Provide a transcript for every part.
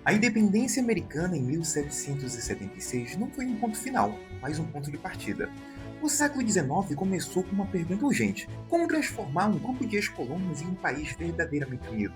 A independência americana em 1776 não foi um ponto final, mas um ponto de partida. O século XIX começou com uma pergunta urgente: como transformar um grupo de ex-colônias em um país verdadeiramente unido?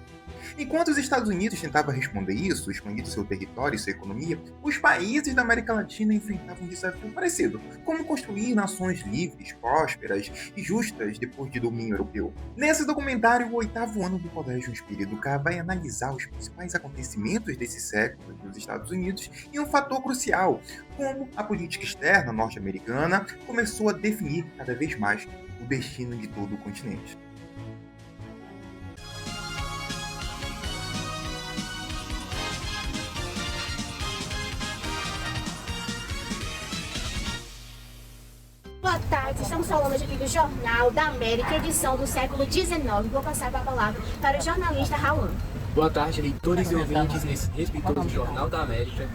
Enquanto os Estados Unidos tentavam responder isso, expandindo seu território e sua economia, os países da América Latina enfrentavam um desafio parecido: como construir nações livres, prósperas e justas depois de domínio europeu. Nesse documentário, o oitavo ano do Colégio Inspire Educar vai analisar os principais acontecimentos desse século nos Estados Unidos e um fator crucial: como a política externa norte-americana começou a definir cada vez mais o destino de todo o continente. Boa tarde, estamos falando aqui do Jornal da América, edição do século XIX. Vou passar a palavra para o jornalista Raul. Boa tarde, leitores e ouvintes nesse respeitoso Jornal da América.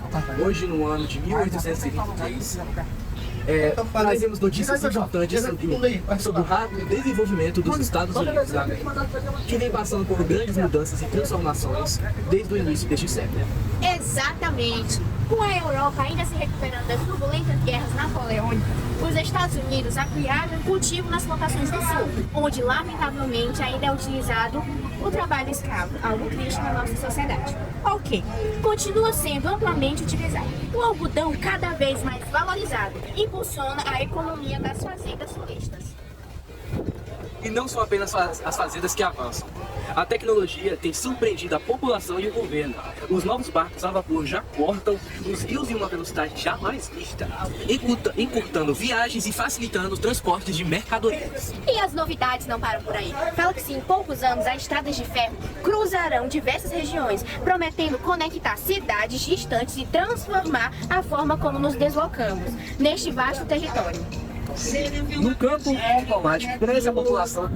Hoje, no ano de 1823, trazemos notícias importantes sobre o rápido desenvolvimento dos Estados Unidos da América, que vem passando por grandes mudanças e transformações desde o início deste século. Exatamente. Com a Europa ainda se recuperando das turbulentas guerras napoleônicas, os Estados Unidos ampliaram o cultivo nas plantações do sul, onde lamentavelmente ainda é utilizado o trabalho escravo, algo triste na nossa sociedade. Ok, continua sendo amplamente utilizado. O algodão cada vez mais valorizado impulsiona a economia das fazendas florestas. E não são apenas as fazendas que avançam. A tecnologia tem surpreendido a população e o governo. Os novos barcos a vapor já cortam os rios em uma velocidade jamais vista, encurtando viagens e facilitando os transportes de mercadorias. E as novidades não param por aí. Fala-se que em poucos anos as estradas de ferro cruzarão diversas regiões, prometendo conectar cidades distantes e transformar a forma como nos deslocamos neste vasto território. No campo diplomático, cresce a população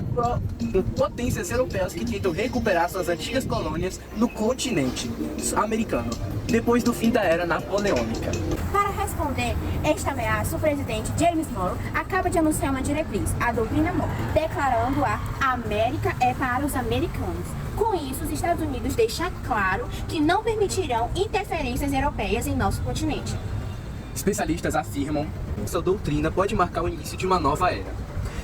de potências europeias que tentam recuperar suas antigas colônias no continente americano, depois do fim da era napoleônica. Para responder esta ameaça, o presidente James Monroe acaba de anunciar uma diretriz, a doutrina Monroe, declarando a América é para os americanos. Com isso, os Estados Unidos deixam claro que não permitirão interferências europeias em nosso continente. Especialistas afirmam que essa doutrina pode marcar o início de uma nova era,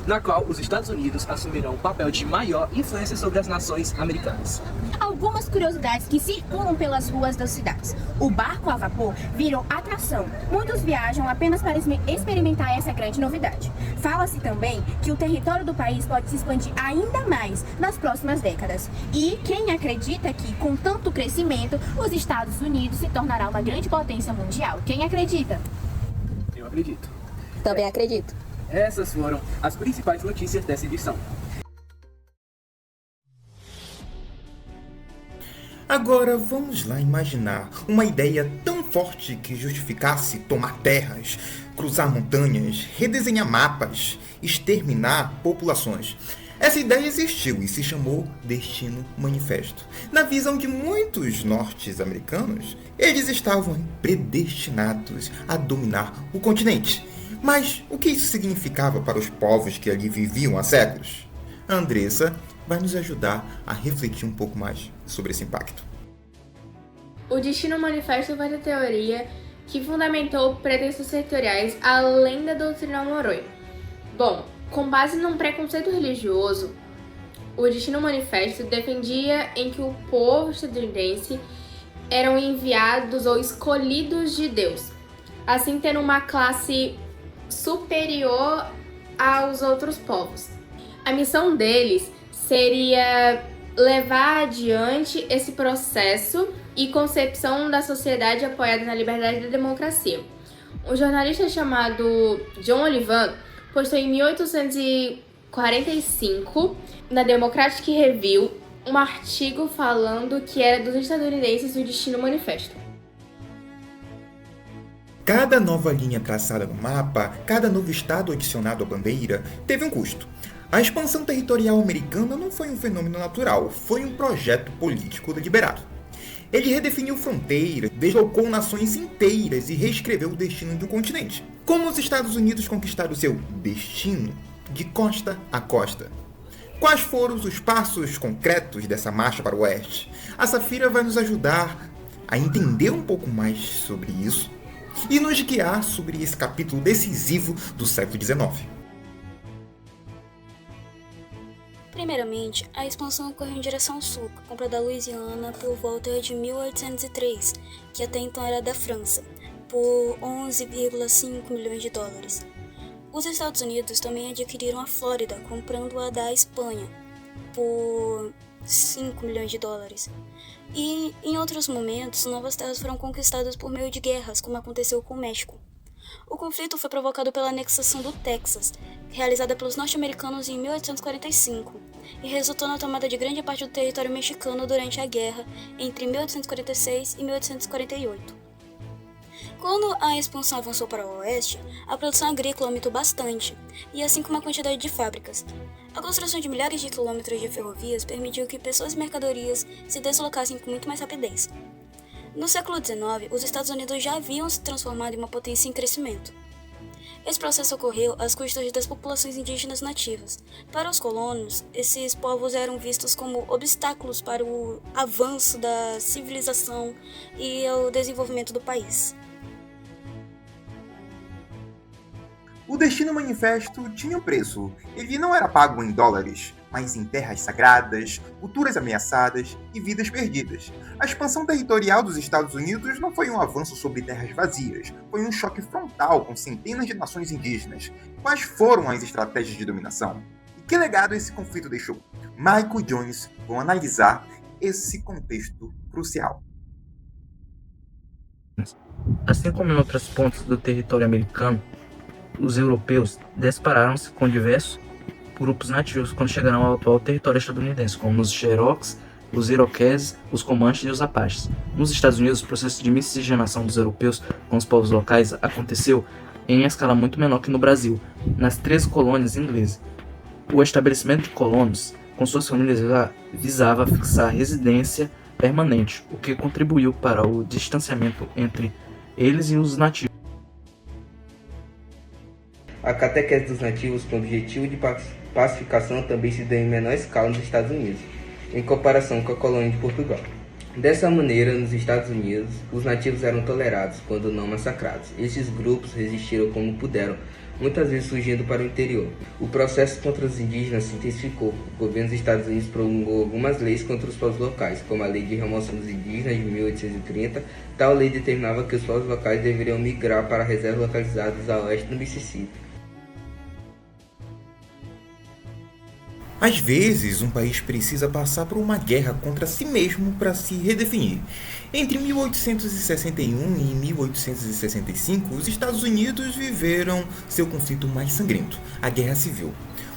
na qual os Estados Unidos assumirão um papel de maior influência sobre as nações americanas. Algumas curiosidades que circulam pelas ruas das cidades. O barco a vapor virou atração. Muitos viajam apenas para experimentar essa grande novidade. Fala-se também que o território do país pode se expandir ainda mais nas próximas décadas. E quem acredita que, com tanto crescimento, os Estados Unidos se tornará uma grande potência mundial? Quem acredita? Eu acredito. Também acredito. Essas foram as principais notícias dessa edição. Agora vamos lá imaginar uma ideia tão forte que justificasse tomar terras, cruzar montanhas, redesenhar mapas, exterminar populações. Essa ideia existiu e se chamou Destino Manifesto. Na visão de muitos norte-americanos, eles estavam predestinados a dominar o continente. Mas o que isso significava para os povos que ali viviam há séculos? A Andressa vai nos ajudar a refletir um pouco mais sobre esse impacto. O Destino Manifesto foi a teoria que fundamentou pretensões territoriais além da doutrina Monroe. Bom, com base num preconceito religioso, o Destino Manifesto defendia em que o povo estadunidense eram enviados ou escolhidos de Deus, assim tendo uma classe superior aos outros povos. A missão deles seria levar adiante esse processo e concepção da sociedade apoiada na liberdade e na democracia. Um jornalista chamado John Olivan postou em 1845 na Democratic Review um artigo falando que era dos estadunidenses o Destino Manifesto. Cada nova linha traçada no mapa, cada novo estado adicionado à bandeira, teve um custo. A expansão territorial americana não foi um fenômeno natural, foi um projeto político deliberado. Ele redefiniu fronteiras, deslocou nações inteiras e reescreveu o destino de um continente. Como os Estados Unidos conquistaram seu destino de costa a costa? Quais foram os passos concretos dessa marcha para o oeste? A Safira vai nos ajudar a entender um pouco mais sobre isso e nos guiar sobre esse capítulo decisivo do século XIX. Primeiramente, a expansão ocorreu em direção sul, compra da Louisiana por volta de 1803, que até então era da França, por 11,5 milhões de dólares. Os Estados Unidos também adquiriram a Flórida, comprando-a da Espanha, por 5 milhões de dólares. E, em outros momentos, novas terras foram conquistadas por meio de guerras, como aconteceu com o México. O conflito foi provocado pela anexação do Texas, realizada pelos norte-americanos em 1845, e resultou na tomada de grande parte do território mexicano durante a guerra entre 1846 e 1848. Quando a expansão avançou para o oeste, a produção agrícola aumentou bastante, e assim como a quantidade de fábricas. A construção de milhares de quilômetros de ferrovias permitiu que pessoas e mercadorias se deslocassem com muito mais rapidez. No século XIX, os Estados Unidos já haviam se transformado em uma potência em crescimento. Esse processo ocorreu às custas das populações indígenas nativas. Para os colonos, esses povos eram vistos como obstáculos para o avanço da civilização e o desenvolvimento do país. O Destino Manifesto tinha um preço. Ele não era pago em dólares, mas em terras sagradas, culturas ameaçadas e vidas perdidas. A expansão territorial dos Estados Unidos não foi um avanço sobre terras vazias, foi um choque frontal com centenas de nações indígenas. Quais foram as estratégias de dominação? E que legado esse conflito deixou? Michael e Jones vão analisar esse contexto crucial. Assim como em outros pontos do território americano, os europeus depararam-se com diversos grupos nativos quando chegaram ao atual território estadunidense, como os Cherokees, os Iroqueses, os Comanches e os Apaches. Nos Estados Unidos, o processo de miscigenação dos europeus com os povos locais aconteceu em escala muito menor que no Brasil, nas 13 colônias inglesas. O estabelecimento de colonos com suas famílias visava fixar residência permanente, o que contribuiu para o distanciamento entre eles e os nativos. A catequese dos nativos com o objetivo de pacificação também se deu em menor escala nos Estados Unidos, em comparação com a colônia de Portugal. Dessa maneira, nos Estados Unidos, os nativos eram tolerados, quando não massacrados. Esses grupos resistiram como puderam, muitas vezes fugindo para o interior. O processo contra os indígenas se intensificou. O governo dos Estados Unidos promulgou algumas leis contra os povos locais, como a Lei de Remoção dos Indígenas de 1830. Tal lei determinava que os povos locais deveriam migrar para reservas localizadas a oeste do Mississippi. Às vezes, um país precisa passar por uma guerra contra si mesmo para se redefinir. Entre 1861 e 1865, os Estados Unidos viveram seu conflito mais sangrento, a Guerra Civil.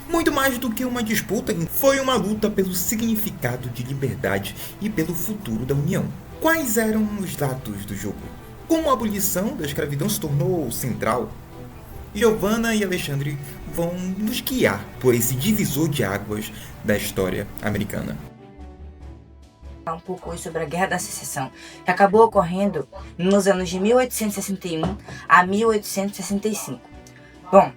Muito mais do que uma disputa, foi uma luta pelo significado de liberdade e pelo futuro da União. Quais eram os lados do jogo? Como a abolição da escravidão se tornou central? Giovanna e Alexandre vão nos guiar por esse divisor de águas da história americana. Um pouco hoje sobre a Guerra da Secessão, que acabou ocorrendo nos anos de 1861 a 1865. Bom,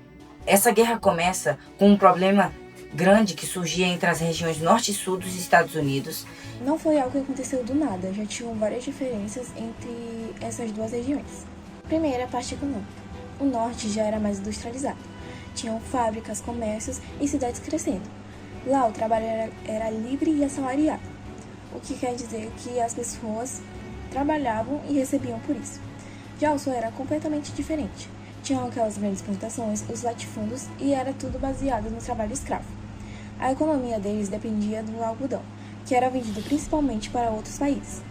essa guerra começa com um problema grande que surgia entre as regiões norte e sul dos Estados Unidos. Não foi algo que aconteceu do nada, já tinham várias diferenças entre essas duas regiões. Primeiro, a parte econômica. O norte já era mais industrializado. Tinham fábricas, comércios e cidades crescendo. Lá o trabalho era livre e assalariado, o que quer dizer que as pessoas trabalhavam e recebiam por isso. Já o sul era completamente diferente. Tinham aquelas grandes plantações, os latifúndios e era tudo baseado no trabalho escravo. A economia deles dependia do algodão, que era vendido principalmente para outros países.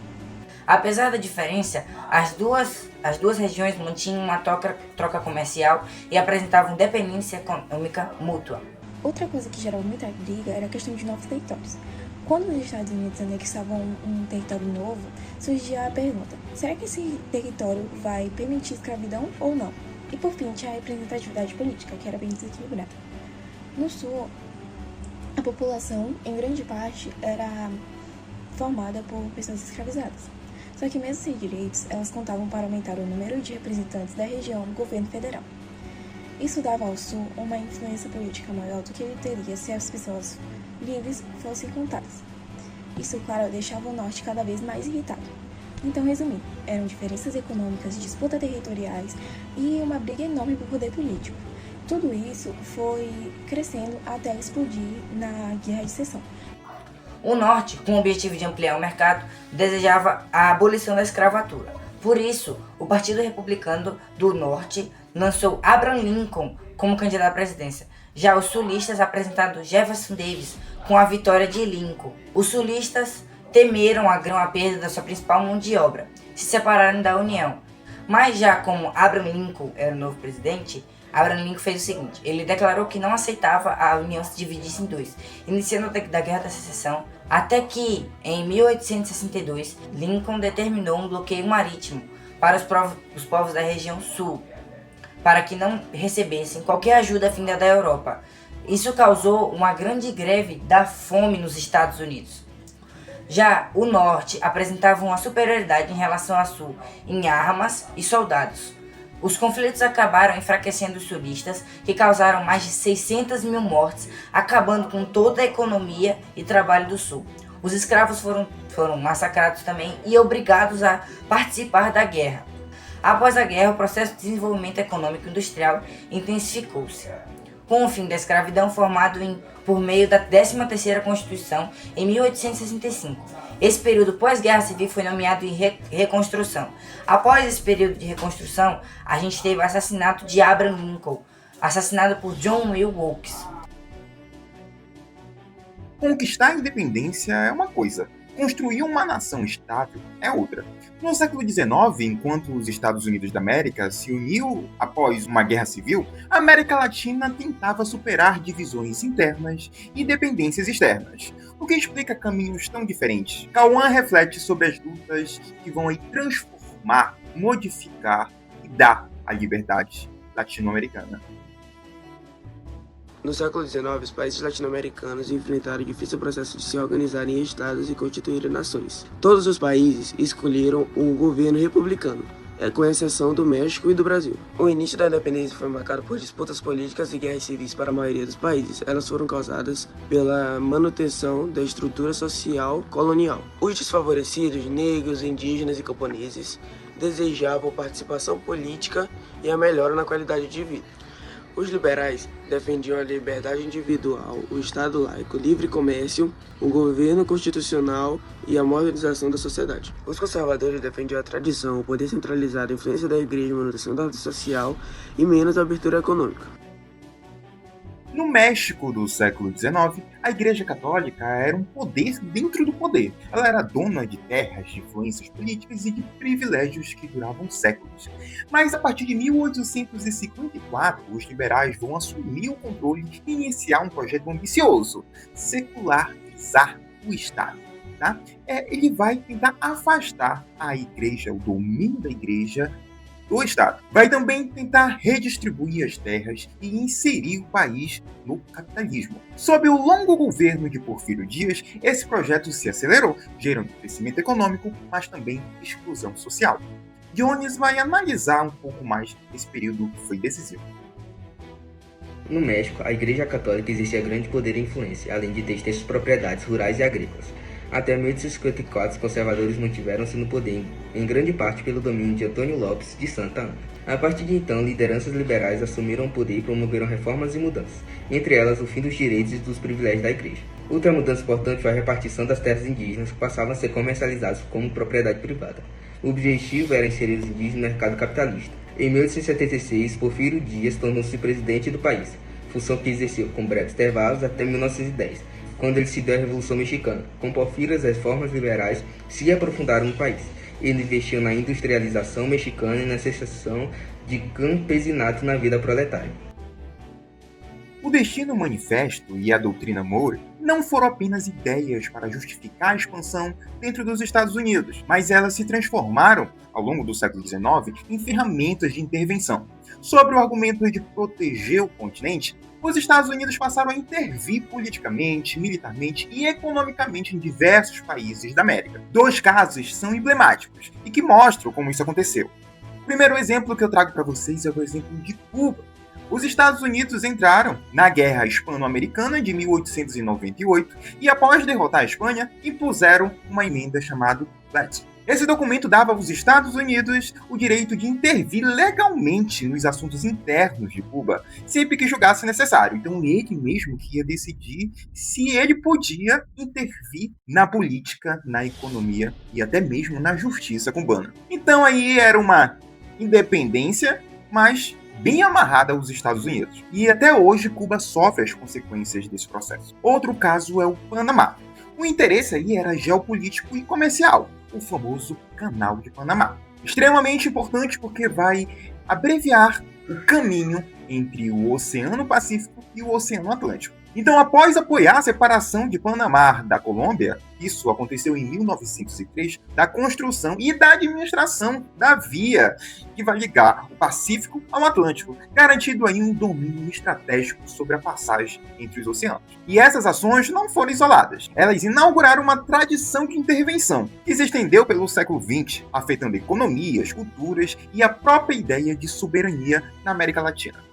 Apesar da diferença, as duas regiões mantinham uma troca comercial e apresentavam dependência econômica mútua. Outra coisa que gerava muita briga era a questão de novos territórios. Quando os Estados Unidos anexavam um território novo, surgia a pergunta: será que esse território vai permitir escravidão ou não? E por fim, tinha a representatividade política, que era bem desequilibrada. No sul, a população, em grande parte, era formada por pessoas escravizadas. Só que mesmo sem direitos, elas contavam para aumentar o número de representantes da região no governo federal. Isso dava ao Sul uma influência política maior do que ele teria se as pessoas livres fossem contadas. Isso, claro, deixava o Norte cada vez mais irritado. Então, resumindo, eram diferenças econômicas, disputas territoriais e uma briga enorme por poder político. Tudo isso foi crescendo até explodir na Guerra de Seção. O Norte, com o objetivo de ampliar o mercado, desejava a abolição da escravatura. Por isso, o Partido Republicano do Norte lançou Abraham Lincoln como candidato à presidência. Já os sulistas apresentaram Jefferson Davis com a vitória de Lincoln. Os sulistas temeram a perda da sua principal mão de obra, se separaram da União. Mas já como Abraham Lincoln era o novo presidente, Abraham Lincoln fez o seguinte: ele declarou que não aceitava a União se dividisse em dois, iniciando a Guerra da Secessão, até que, em 1862, Lincoln determinou um bloqueio marítimo para os povos da região sul, para que não recebessem qualquer ajuda vinda da Europa. Isso causou uma grande greve da fome nos Estados Unidos. Já o Norte apresentava uma superioridade em relação ao Sul em armas e soldados. Os conflitos acabaram enfraquecendo os sulistas, que causaram mais de 600 mil mortes, acabando com toda a economia e trabalho do Sul. Os escravos foram massacrados também e obrigados a participar da guerra. Após a guerra, o processo de desenvolvimento econômico e industrial intensificou-se, com o fim da escravidão formado por meio da 13ª Constituição em 1865. Esse período pós-guerra civil foi nomeado em reconstrução. Após esse período de reconstrução, a gente teve o assassinato de Abraham Lincoln, assassinado por John Wilkes. Conquistar a independência é uma coisa, construir uma nação estável é outra. No século XIX, enquanto os Estados Unidos da América se uniu após uma guerra civil, a América Latina tentava superar divisões internas e dependências externas, o que explica caminhos tão diferentes. Cauã reflete sobre as lutas que vão transformar, modificar e dar a liberdade latino-americana. No século XIX, os países latino-americanos enfrentaram o difícil processo de se organizarem em estados e constituírem nações. Todos os países escolheram um governo republicano, com exceção do México e do Brasil. O início da independência foi marcado por disputas políticas e guerras civis para a maioria dos países. Elas foram causadas pela manutenção da estrutura social colonial. Os desfavorecidos, negros, indígenas e camponeses, desejavam participação política e a melhora na qualidade de vida. Os liberais defendiam a liberdade individual, o Estado laico, livre comércio, o governo constitucional e a modernização da sociedade. Os conservadores defendiam a tradição, o poder centralizado, a influência da igreja, a manutenção da ordem social e menos a abertura econômica. No México do século XIX, a Igreja Católica era um poder dentro do poder. Ela era dona de terras, de influências políticas e de privilégios que duravam séculos. Mas a partir de 1854, os liberais vão assumir o controle e iniciar um projeto ambicioso: secularizar o Estado. Ele vai tentar afastar a Igreja, o domínio da Igreja, do Estado. Vai também tentar redistribuir as terras e inserir o país no capitalismo. Sob o longo governo de Porfírio Dias, esse projeto se acelerou, gerando crescimento econômico, mas também exclusão social. Jones vai analisar um pouco mais esse período que foi decisivo. No México, a Igreja Católica exercia grande poder e influência, além de ter extensas propriedades rurais e agrícolas. Até 1854, os conservadores mantiveram-se no poder, em grande parte pelo domínio de Antônio Lopes de Santa Anna. A partir de então, lideranças liberais assumiram o poder e promoveram reformas e mudanças, entre elas o fim dos direitos e dos privilégios da Igreja. Outra mudança importante foi a repartição das terras indígenas, que passavam a ser comercializadas como propriedade privada. O objetivo era inserir os indígenas no mercado capitalista. Em 1876, Porfírio Dias tornou-se presidente do país, função que exerceu com breves intervalos até 1910, quando ele se deu à Revolução Mexicana. Com Porfírio, as reformas liberais se aprofundaram no país. Ele investiu na industrialização mexicana e na cessação de campesinato na vida proletária. O Destino Manifesto e a doutrina Monroe não foram apenas ideias para justificar a expansão dentro dos Estados Unidos, mas elas se transformaram, ao longo do século XIX, em ferramentas de intervenção. Sob o argumento de proteger o continente, os Estados Unidos passaram a intervir politicamente, militarmente e economicamente em diversos países da América. Dois casos são emblemáticos e que mostram como isso aconteceu. O primeiro exemplo que eu trago para vocês é o exemplo de Cuba. Os Estados Unidos entraram na Guerra Hispano-Americana de 1898 e, após derrotar a Espanha, impuseram uma emenda chamada Glatt. Esse documento dava aos Estados Unidos o direito de intervir legalmente nos assuntos internos de Cuba, sempre que julgasse necessário. Então ele mesmo que ia decidir se ele podia intervir na política, na economia e até mesmo na justiça cubana. Então aí era uma independência, mas bem amarrada aos Estados Unidos. E até hoje Cuba sofre as consequências desse processo. Outro caso é o Panamá. O interesse aí era geopolítico e comercial, o famoso Canal de Panamá. Extremamente importante porque vai abreviar o caminho entre o Oceano Pacífico e o Oceano Atlântico. Então, após apoiar a separação de Panamá da Colômbia, isso aconteceu em 1903, da construção e da administração da via que vai ligar o Pacífico ao Atlântico, garantindo aí um domínio estratégico sobre a passagem entre os oceanos. E essas ações não foram isoladas. Elas inauguraram uma tradição de intervenção que se estendeu pelo século XX, afetando economias, culturas e a própria ideia de soberania na América Latina.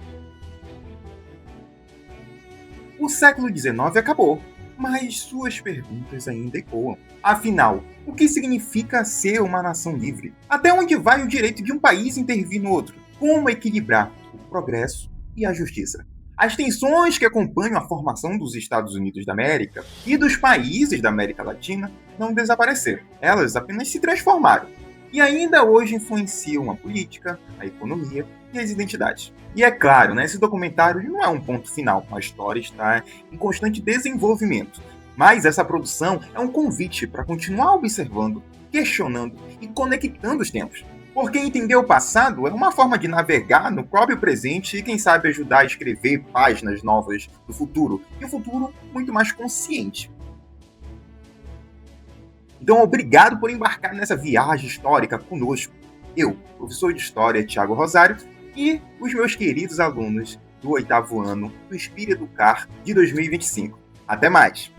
O século XIX acabou, mas suas perguntas ainda ecoam. Afinal, o que significa ser uma nação livre? Até onde vai o direito de um país intervir no outro? Como equilibrar o progresso e a justiça? As tensões que acompanham a formação dos Estados Unidos da América e dos países da América Latina não desapareceram. Elas apenas se transformaram. E ainda hoje influenciam a política, a economia e as identidades. E é claro, esse documentário não é um ponto final, a história está em constante desenvolvimento. Mas essa produção é um convite para continuar observando, questionando e conectando os tempos. Porque entender o passado é uma forma de navegar no próprio presente e, quem sabe, ajudar a escrever páginas novas do futuro. E um futuro muito mais consciente. Então, obrigado por embarcar nessa viagem histórica conosco. Eu, professor de História Thiago Rosário, e os meus queridos alunos do 8º ano do Inspire Educar de 2025. Até mais!